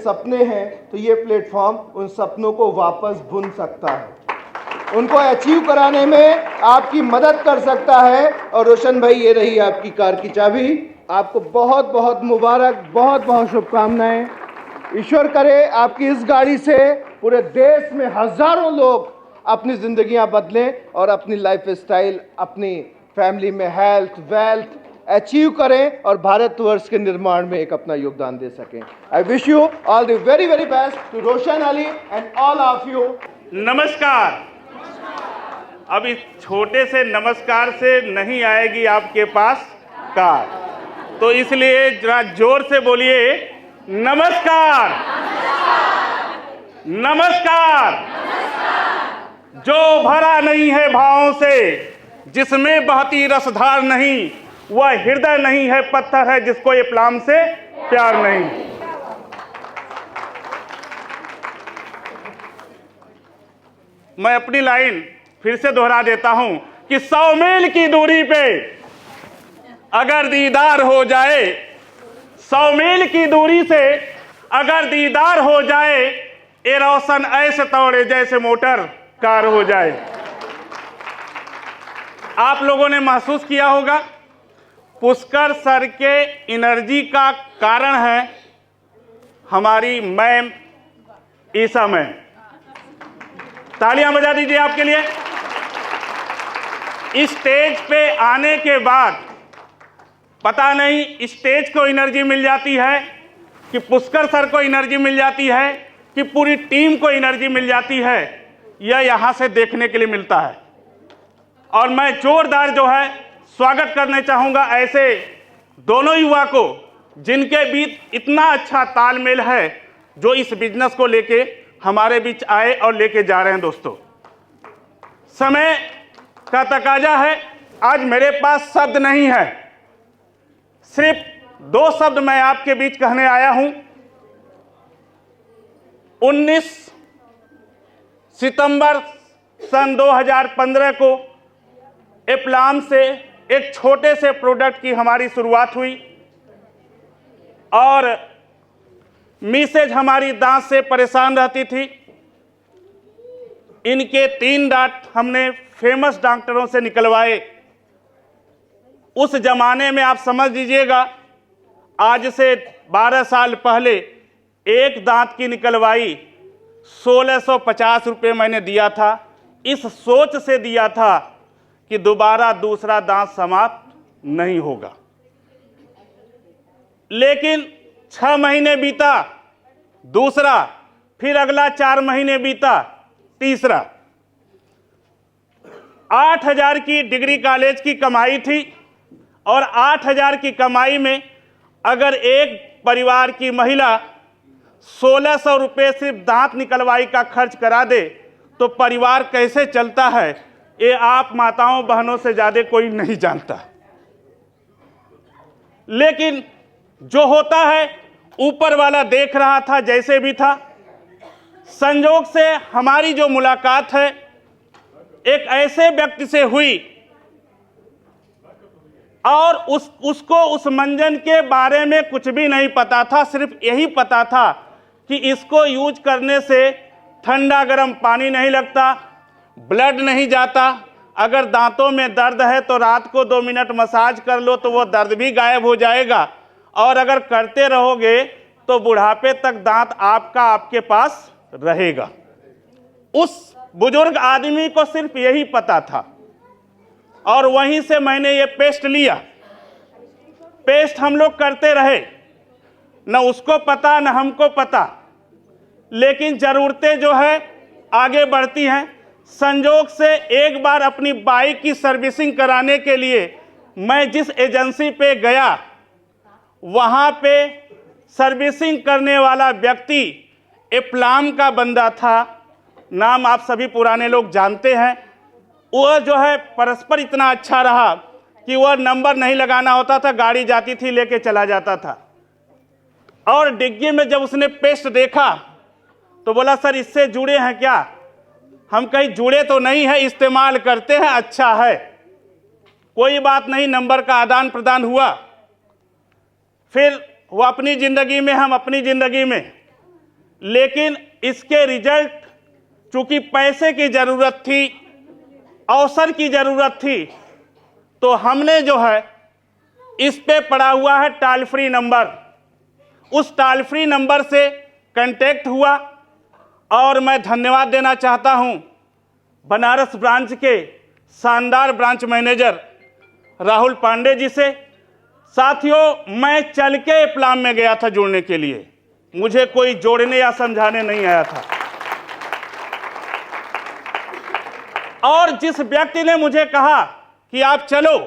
सपने हैं तो ये प्लेटफॉर्म उन सपनों को वापस बुन सकता है, उनको अचीव कराने में आपकी मदद कर सकता है। और रोशन भाई, ये रही आपकी कार की चाबी। आपको बहुत बहुत मुबारक, बहुत बहुत शुभकामनाएं। ईश्वर करे आपकी इस गाड़ी से पूरे देश में हजारों लोग अपनी जिंदगियां बदलें और अपनी लाइफ स्टाइल, अपनी फैमिली में हेल्थ, वेल्थ अचीव करें और भारतवर्ष के निर्माण में एक अपना योगदान दे सकें। I wish you all the very very best to Roshan Ali and all of you. नमस्कार। अब इस छोटे से नमस्कार से नहीं आएगी आपके पास कार, तो इसलिए जरा जोर से बोलिए नमस्कार। नमस्कार। जो भरा नहीं है भावों से, जिसमें बहती रसधार नहीं, वह हृदय नहीं है, पत्थर है जिसको ये प्लाम से प्यार नहीं। मैं अपनी लाइन फिर से दोहरा देता हूं कि 100 मील की दूरी पे अगर दीदार हो जाए, 100 मील की दूरी से अगर दीदार हो जाए, ए रोशन ऐसे तोड़े जैसे मोटर कार हो जाए। आप लोगों ने महसूस किया होगा, पुष्कर सर के एनर्जी का कारण है हमारी मैम ईसा मैम। तालियां बजा दीजिए आपके लिए। इस स्टेज पे आने के बाद पता नहीं स्टेज को एनर्जी मिल जाती है कि पुष्कर सर को एनर्जी मिल जाती है कि पूरी टीम को एनर्जी मिल जाती है, यह यहां से देखने के लिए मिलता है। और मैं जोरदार जो है स्वागत करना चाहूंगा ऐसे दोनों युवा को जिनके बीच इतना अच्छा तालमेल है, जो इस बिजनेस को लेके हमारे बीच आए और लेके जा रहे हैं। दोस्तों, समय का तकाजा है, आज मेरे पास शब्द नहीं है, सिर्फ 2 शब्द मैं आपके बीच कहने आया हूं। 19 सितंबर सन 2015 को एप्लाम से एक छोटे से प्रोडक्ट की हमारी शुरुआत हुई और मिसेज हमारी दांत से परेशान रहती थी। इनके 3 दांत हमने फेमस डॉक्टरों से निकलवाए। उस जमाने में आप समझ लीजिएगा, आज से 12 साल पहले एक दांत की निकलवाई 1650 रुपये मैंने दिया था। इस सोच से दिया था कि दोबारा दूसरा दांत समाप्त नहीं होगा। लेकिन 6 महीने बीता, दूसरा, फिर अगला 4 महीने बीता, तीसरा। 8000 की डिग्री कॉलेज की कमाई थी और 8000 की कमाई में अगर एक परिवार की महिला 1600 रुपये सिर्फ दांत निकलवाई का खर्च करा दे तो परिवार कैसे चलता है, ये आप माताओं बहनों से ज्यादा कोई नहीं जानता। लेकिन जो होता है ऊपर वाला देख रहा था, जैसे भी था। संजोग से हमारी जो मुलाकात है एक ऐसे व्यक्ति से हुई और उसको उस मंजन के बारे में कुछ भी नहीं पता था। सिर्फ यही पता था कि इसको यूज करने से ठंडा गर्म पानी नहीं लगता, ब्लड नहीं जाता, अगर दांतों में दर्द है तो रात को 2 मिनट मसाज कर लो तो वो दर्द भी गायब हो जाएगा, और अगर करते रहोगे तो बुढ़ापे तक दांत आपके पास रहेगा। उस बुजुर्ग आदमी को सिर्फ यही पता था और वहीं से मैंने ये पेस्ट लिया। पेस्ट हम लोग करते रहे, न उसको पता न हमको पता, लेकिन ज़रूरतें जो है आगे बढ़ती हैं। संजोग से एक बार अपनी बाइक की सर्विसिंग कराने के लिए मैं जिस एजेंसी पे गया, वहाँ पे सर्विसिंग करने वाला व्यक्ति एप्लाम का बंदा था। नाम आप सभी पुराने लोग जानते हैं। वह जो है परस्पर इतना अच्छा रहा कि वह नंबर नहीं लगाना होता था, गाड़ी जाती थी लेके चला जाता था। और डिग्गी में जब उसने पेस्ट देखा तो बोला, सर इससे जुड़े हैं क्या? हम कहीं जुड़े तो नहीं है, इस्तेमाल करते हैं, अच्छा है। कोई बात नहीं, नंबर का आदान प्रदान हुआ। फिर वो अपनी ज़िंदगी में, हम अपनी ज़िंदगी में। लेकिन इसके रिजल्ट, चूंकि पैसे की जरूरत थी, अवसर की जरूरत थी, तो हमने जो है इस पे पड़ा हुआ है टोल फ्री नंबर, उस टोल फ्री नंबर से कांटेक्ट हुआ। और मैं धन्यवाद देना चाहता हूं बनारस ब्रांच के शानदार ब्रांच मैनेजर राहुल पांडे जी से। साथियों, मैं चल के प्लान में गया था जुड़ने के लिए, मुझे कोई जोड़ने या समझाने नहीं आया था। और जिस व्यक्ति ने मुझे कहा कि आप चलो,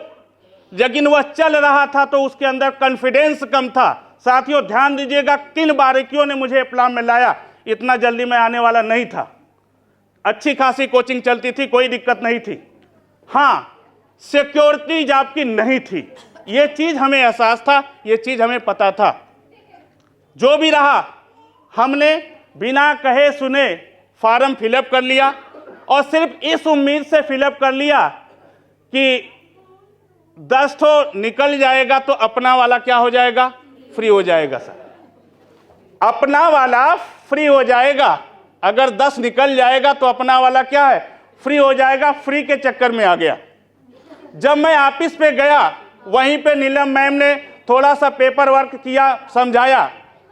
लेकिन वह चल रहा था तो उसके अंदर कॉन्फिडेंस कम था। साथियों ध्यान दीजिएगा, किन बारीकियों ने मुझे प्लान में लाया। इतना जल्दी मैं आने वाला नहीं था, अच्छी खासी कोचिंग चलती थी, कोई दिक्कत नहीं थी। हाँ, सिक्योरिटी जॉब की नहीं थी, ये चीज हमें एहसास था, ये चीज हमें पता था। जो भी रहा, हमने बिना कहे सुने फॉर्म फिलअप कर लिया और सिर्फ इस उम्मीद से फिलअप कर लिया कि 10 तो निकल जाएगा तो अपना वाला क्या हो जाएगा, फ्री हो जाएगा। सर, अपना वाला फ्री हो जाएगा। अगर 10 निकल जाएगा तो अपना वाला क्या है, फ्री हो जाएगा। फ्री के चक्कर में आ गया। जब मैं ऑफिस पे गया, वहीं पे नीलम मैम ने थोड़ा सा पेपर वर्क किया, समझाया,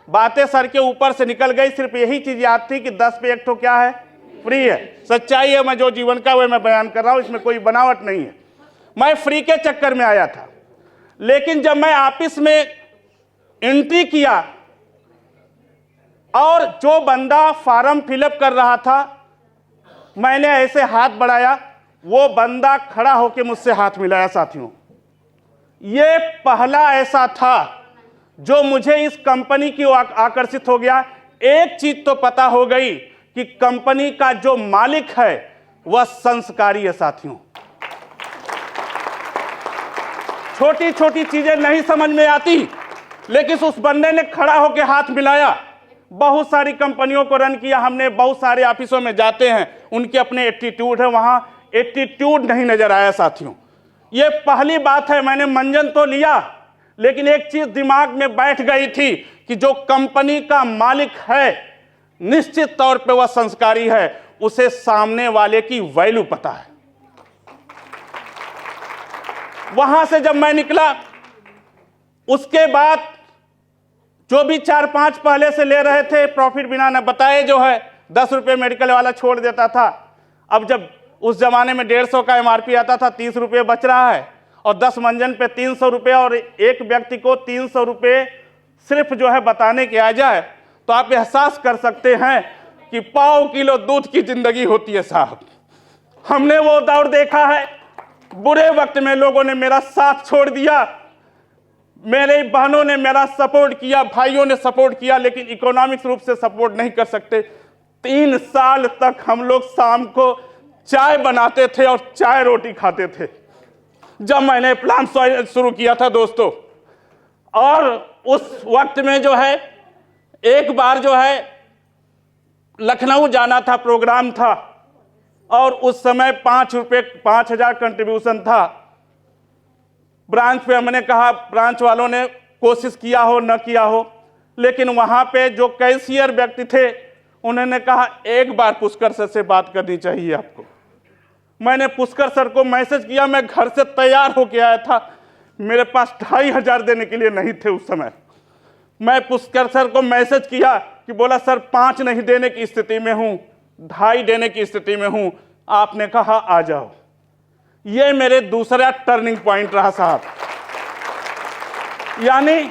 बातें सर के ऊपर से निकल गई। सिर्फ यही चीज याद थी कि 10 पे एक तो क्या है, फ्री है। सच्चाई है, मैं जो जीवन का वो मैं बयान कर रहा हूं, इसमें कोई बनावट नहीं है। मैं फ्री के चक्कर में आया था। लेकिन जब मैं ऑफिस में एंट्री किया और जो बंदा फॉर्म फिलअप कर रहा था, मैंने ऐसे हाथ बढ़ाया, वो बंदा खड़ा होकर मुझसे हाथ मिलाया। साथियों, ये पहला ऐसा था जो मुझे इस कंपनी की ओर आकर्षित हो गया। एक चीज तो पता हो गई कि कंपनी का जो मालिक है वह संस्कारी है। साथियों, छोटी छोटी चीजें नहीं समझ में आती, लेकिन उस बंदे ने खड़ा होकर हाथ मिलाया। बहुत सारी कंपनियों को रन किया हमने, बहुत सारे ऑफिसों में जाते हैं, उनके अपने एटीट्यूड है, वहां एटीट्यूड नहीं नजर आया। साथियों, ये पहली बात है। मैंने मंजन तो लिया, लेकिन एक चीज दिमाग में बैठ गई थी कि जो कंपनी का मालिक है, निश्चित तौर पे वह संस्कारी है, उसे सामने वाले की वैल्यू पता है। वहां से जब मैं निकला, उसके बाद जो भी 4-5 पहले से ले रहे थे, प्रॉफिट बिना न बताए जो है 10 रुपये मेडिकल वाला छोड़ देता था। अब जब उस जमाने में 150 का MRP आता था, 30 रुपये बच रहा है, और 10 मंजन पे 300 रुपये, और एक व्यक्ति को 300 रुपये सिर्फ जो है बताने के आ जाए, तो आप एहसास कर सकते हैं कि पाव किलो दूध की जिंदगी होती है। साहब, हमने वो दौर देखा है। बुरे वक्त में लोगों ने मेरा साथ छोड़ दिया, मेरे बहनों ने मेरा सपोर्ट किया, भाइयों ने सपोर्ट किया, लेकिन इकोनॉमिक रूप से सपोर्ट नहीं कर सकते। 3 साल तक हम लोग शाम को चाय बनाते थे और चाय रोटी खाते थे जब मैंने प्लान शुरू किया था दोस्तों। और उस वक्त में जो है, एक बार जो है लखनऊ जाना था, प्रोग्राम था, और उस समय 5,000 कंट्रीब्यूशन था। ब्रांच पे हमने कहा, ब्रांच वालों ने कोशिश किया हो न किया हो, लेकिन वहां पे जो कैशियर व्यक्ति थे, उन्होंने कहा एक बार पुष्कर सर से बात करनी चाहिए आपको। मैंने पुष्कर सर को मैसेज किया, मैं घर से तैयार होके आया था, मेरे पास 2,500 देने के लिए नहीं थे उस समय। मैं पुष्कर सर को मैसेज किया कि बोला सर 5 नहीं देने की स्थिति में हूं, 2.5 देने की स्थिति में हूं। आपने कहा आ जाओ। ये मेरे दूसरा टर्निंग पॉइंट रहा साहब। यानी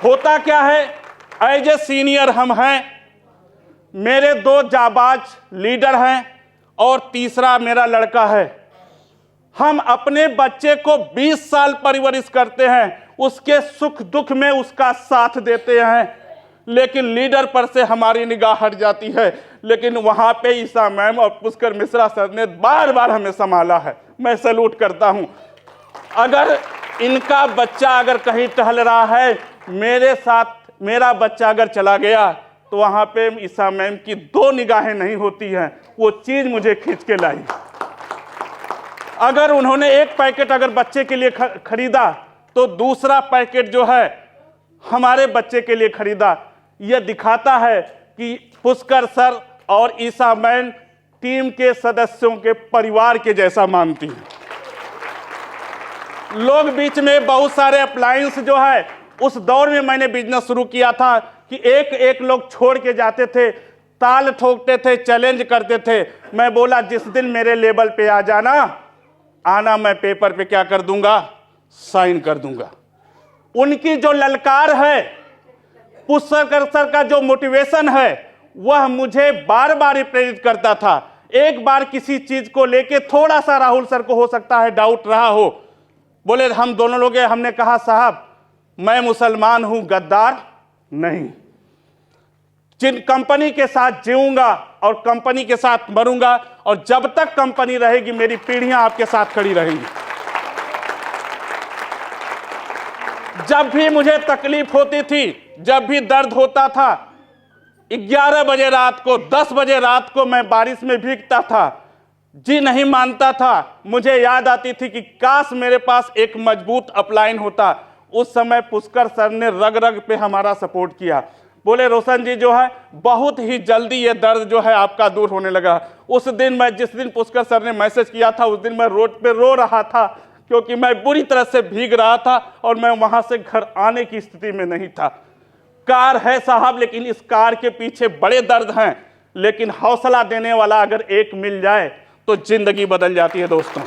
होता क्या है, एज ए सीनियर हम हैं, मेरे 2 जाबाज लीडर हैं और तीसरा मेरा लड़का है। हम अपने बच्चे को 20 साल परवरिश करते हैं, उसके सुख दुख में उसका साथ देते हैं, लेकिन लीडर पर से हमारी निगाह हट जाती है। लेकिन वहां पे ईसा मैम और पुष्कर मिश्रा सर ने बार बार हमें संभाला है, मैं सैल्यूट करता हूं। अगर इनका बच्चा अगर कहीं टहल रहा है, मेरे साथ मेरा बच्चा अगर चला गया, तो वहां पे ईसा मैम की 2 निगाहें नहीं होती हैं, वो चीज मुझे खींच के लाई। अगर उन्होंने एक पैकेट अगर बच्चे के लिए खरीदा, तो दूसरा पैकेट जो है हमारे बच्चे के लिए खरीदा। यह दिखाता है कि पुष्कर सर और ईसा मैन टीम के सदस्यों के परिवार के जैसा मानती हूं। लोग बीच में बहुत सारे अप्लायंस जो है, उस दौर में मैंने बिजनेस शुरू किया था कि एक एक लोग छोड़ के जाते थे, ताल ठोकते थे, चैलेंज करते थे। मैं बोला जिस दिन मेरे लेवल पे आ जाना आना, मैं पेपर पे क्या कर दूंगा, साइन कर दूंगा। उनकी जो ललकार है, पुष्कर सर का जो मोटिवेशन है, वह मुझे बार बार प्रेरित करता था। एक बार किसी चीज को लेके थोड़ा सा राहुल सर को हो सकता है डाउट रहा हो, बोले हम दोनों लोग, हमने कहा साहब मैं मुसलमान हूं, गद्दार नहीं। जिन कंपनी के साथ जीऊंगा और कंपनी के साथ मरूंगा, और जब तक कंपनी रहेगी मेरी पीढ़ियां आपके साथ खड़ी रहेंगी। जब भी मुझे तकलीफ होती थी, जब भी दर्द होता था, 11 बजे रात को, 10 बजे रात को मैं बारिश में भीगता था, जी नहीं मानता था। मुझे याद आती थी कि काश मेरे पास एक मजबूत अपलाइन होता। उस समय पुष्कर सर ने रग रग पे हमारा सपोर्ट किया। बोले रोशन जी जो है बहुत ही जल्दी ये दर्द जो है आपका दूर होने लगा। उस दिन मैं, जिस दिन पुष्कर सर ने मैसेज किया था, उस दिन मैं रोड पे रो रहा था, क्योंकि मैं बुरी तरह से भीग रहा था और मैं वहां से घर आने की स्थिति में नहीं था। कार है साहब, लेकिन इस कार के पीछे बड़े दर्द हैं, लेकिन हौसला देने वाला अगर एक मिल जाए तो जिंदगी बदल जाती है दोस्तों।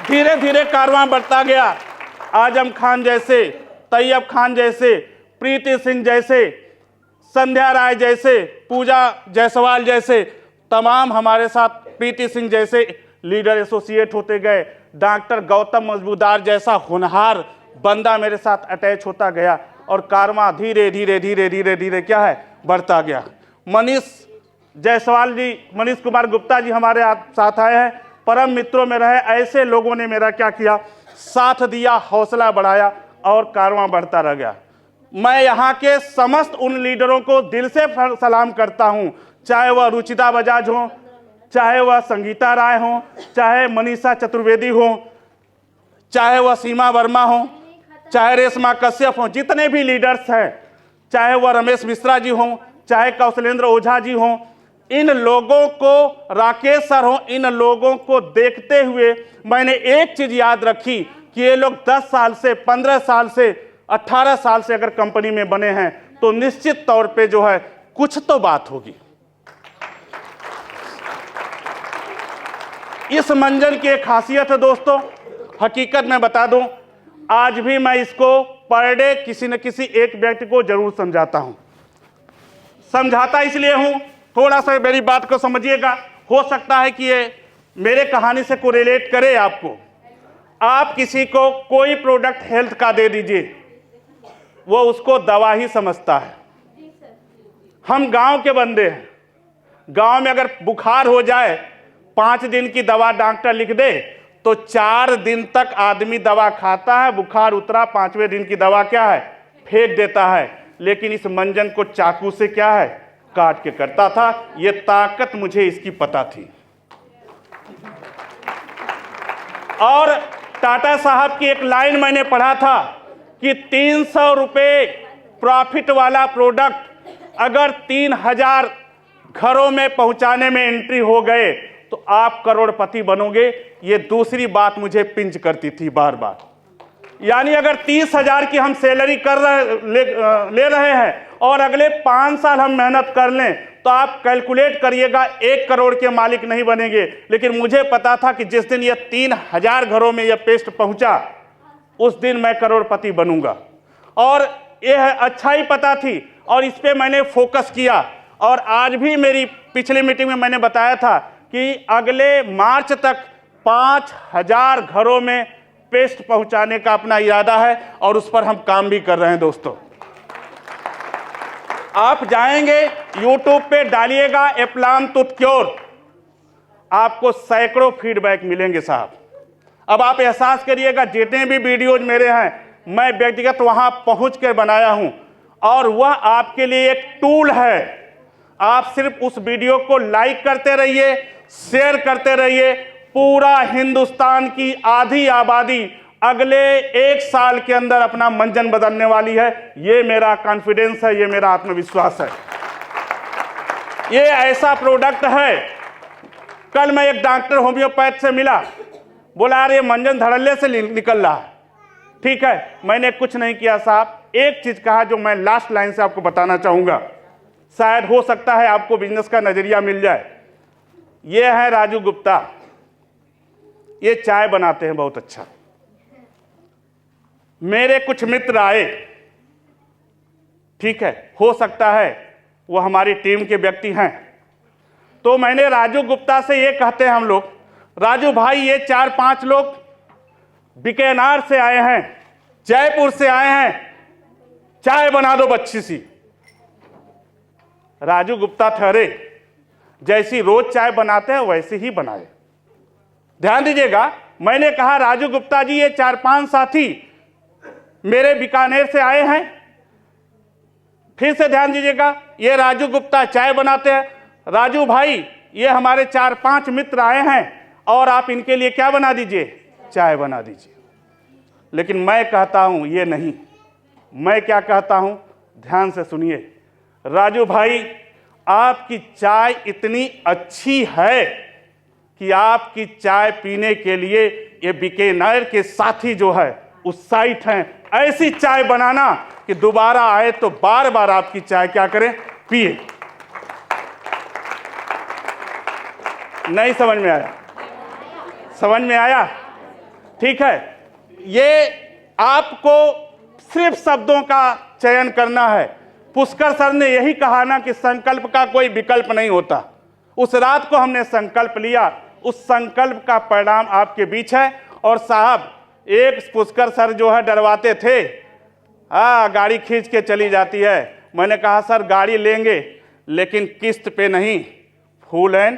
धीरे धीरे कारवां बढ़ता गया। आजम खान जैसे, तैयब खान जैसे, प्रीति सिंह जैसे, संध्या राय जैसे, पूजा जायसवाल जैसे तमाम हमारे साथ, प्रीति सिंह जैसे लीडर एसोसिएट होते गए। डॉक्टर गौतम मजबूदार जैसा होनहार बंदा मेरे साथ अटैच होता गया और कारवां धीरे धीरे धीरे धीरे धीरे क्या है, बढ़ता गया। मनीष जायसवाल जी, मनीष कुमार गुप्ता जी हमारे साथ आए हैं, परम मित्रों में रहे। ऐसे लोगों ने मेरा क्या किया, साथ दिया, हौसला बढ़ाया और कारवां बढ़ता रह गया। मैं यहाँ के समस्त उन लीडरों को दिल से सलाम करता हूँ, चाहे वह रुचिता बजाज हो, चाहे वह संगीता राय हो, चाहे मनीषा चतुर्वेदी हो, चाहे वह सीमा वर्मा हो, चाहे रेशमा कश्यप हो, जितने भी लीडर्स हैं, चाहे वह रमेश मिश्रा जी हों, चाहे कौशलेंद्र ओझा जी हों, इन लोगों को, राकेश सर हो, इन लोगों को देखते हुए मैंने एक चीज याद रखी कि ये लोग 10 साल से, 15 साल से, 18 साल से अगर कंपनी में बने हैं तो निश्चित तौर पे जो है कुछ तो बात होगी। इस मंजन की एक खासियत है दोस्तों, हकीकत में बता दूं, आज भी मैं इसको पर डे किसी न किसी एक व्यक्ति को जरूर समझाता हूं। समझाता इसलिए हूं, थोड़ा सा मेरी बात को समझिएगा, हो सकता है कि ये मेरे कहानी से कोरिलेट करे आपको। आप किसी को कोई प्रोडक्ट हेल्थ का दे दीजिए, वो उसको दवा ही समझता है। हम गांव के बंदे हैं, गांव में अगर बुखार हो जाए, 5 दिन की दवा डॉक्टर लिख दे तो 4 दिन तक आदमी दवा खाता है, बुखार उतरा, 5वें दिन की दवा क्या है, फेंक देता है। लेकिन इस मंजन को चाकू से क्या है, काट के करता था। ये ताकत मुझे इसकी पता थी। और टाटा साहब की एक लाइन मैंने पढ़ा था कि 300 रुपए प्रॉफिट वाला प्रोडक्ट अगर 3000 घरों में पहुंचाने में एंट्री हो गए तो आप करोड़पति बनोगे। ये दूसरी बात मुझे पिंच करती थी बार बार। यानी अगर 30,000 की हम सैलरी ले रहे हैं और अगले 5 साल हम मेहनत कर लें तो आप कैलकुलेट करिएगा 1 करोड़ के मालिक नहीं बनेंगे। लेकिन मुझे पता था कि जिस दिन ये 3000 घरों में यह पेस्ट पहुंचा उस दिन मैं करोड़पति बनूंगा, और यह अच्छा ही पता थी और इस पे मैंने फोकस किया। और आज भी मेरी पिछली मीटिंग में मैंने बताया था कि अगले मार्च तक 5000 घरों में पेस्ट पहुंचाने का अपना इरादा है और उस पर हम काम भी कर रहे हैं। दोस्तों आप जाएंगे YouTube पे डालिएगा एप्लाम तुतक्योर, आपको सैकड़ों फीडबैक मिलेंगे साहब। अब आप एहसास करिएगा, जितने भी वीडियोज मेरे हैं मैं व्यक्तिगत वहां पहुंच कर बनाया हूं और वह आपके लिए एक टूल है। आप सिर्फ उस वीडियो को लाइक करते रहिए, शेयर करते रहिए। पूरा हिंदुस्तान की आधी आबादी अगले 1 साल के अंदर अपना मंजन बदलने वाली है। ये मेरा कॉन्फिडेंस है, ये मेरा आत्मविश्वास है। ये ऐसा प्रोडक्ट है। कल मैं एक डॉक्टर होम्योपैथ से मिला, बोला यार ये मंजन धड़ल्ले से निकल रहा है। ठीक है, मैंने कुछ नहीं किया साहब, एक चीज कहा जो मैं लास्ट लाइन से आपको बताना चाहूंगा, शायद हो सकता है आपको बिजनेस का नजरिया मिल जाए। ये है राजू गुप्ता, ये चाय बनाते हैं बहुत अच्छा। मेरे कुछ मित्र आए, ठीक है, हो सकता है वो हमारी टीम के व्यक्ति हैं, तो मैंने राजू गुप्ता से ये कहते हैं हम लोग, राजू भाई ये 4-5 लोग बीकानेर से आए हैं, जयपुर से आए हैं, चाय बना दो अच्छी सी। राजू गुप्ता ठहरे, जैसी रोज चाय बनाते हैं वैसे ही बनाए। ध्यान दीजिएगा, मैंने कहा राजू गुप्ता जी ये 4-5 साथी मेरे बीकानेर से आए हैं। फिर से ध्यान दीजिएगा, ये राजू गुप्ता चाय बनाते हैं। राजू भाई ये हमारे 4-5 मित्र आए हैं और आप इनके लिए क्या बना दीजिए, चाय बना दीजिए। लेकिन मैं कहता हूं ये नहीं, मैं क्या कहता हूं, ध्यान से सुनिए। राजू भाई आपकी चाय इतनी अच्छी है कि आपकी चाय पीने के लिए ये बीकानेर के साथी जो है उत्साहित हैं। ऐसी चाय बनाना कि दोबारा आए तो बार बार आपकी चाय क्या करें, पिए। नहीं समझ में आया? समझ में आया? ठीक है, ये आपको सिर्फ शब्दों का चयन करना है। पुष्कर सर ने यही कहा ना कि संकल्प का कोई विकल्प नहीं होता। उस रात को हमने संकल्प लिया, उस संकल्प का परिणाम आपके बीच है। और साहब, एक पुष्कर सर जो है डरवाते थे, गाड़ी खींच के चली जाती है। मैंने कहा सर गाड़ी लेंगे लेकिन किस्त पे नहीं, फुल एंड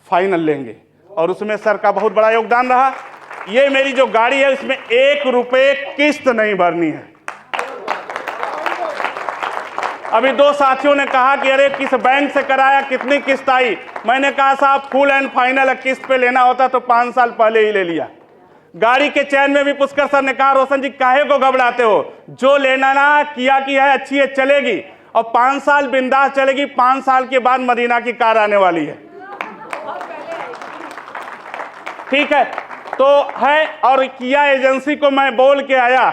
फाइनल लेंगे। और उसमें सर का बहुत बड़ा योगदान रहा। ये मेरी जो गाड़ी है उसमें 1 रुपये किस्त नहीं भरनी है। अभी 2 साथियों ने कहा कि अरे किस बैंक से कराया, कितनी किस्त आई। मैंने कहा साहब फुल एंड फाइनल किस्त पे लेना होता तो 5 साल पहले ही ले लिया। गाड़ी के चैन में भी पुष्कर सर ने कहा रोशन जी काहे को घबराते हो, जो लेना ना किया की है, अच्छी है, चलेगी और 5 साल बिंदास चलेगी। 5 साल के बाद मदीना की कार आने वाली है। ठीक है, तो है। और किया एजेंसी को मैं बोल के आया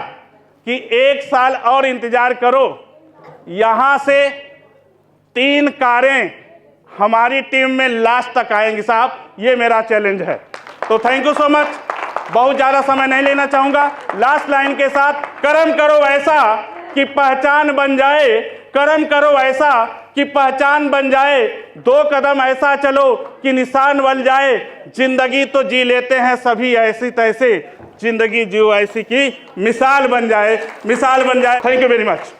कि 1 साल और इंतजार करो, यहां से 3 कारें हमारी टीम में लास्ट तक आएंगी साहब, ये मेरा चैलेंज है। तो थैंक यू सो मच। बहुत ज्यादा समय नहीं लेना चाहूंगा। लास्ट लाइन के साथ, कर्म करो ऐसा कि पहचान बन जाए, कर्म करो ऐसा कि पहचान बन जाए, 2 कदम ऐसा चलो कि निशान बन जाए। जिंदगी तो जी लेते हैं सभी ऐसी तैसे, जिंदगी जियो ऐसी की मिसाल बन जाए, मिसाल बन जाए। Thank you very much.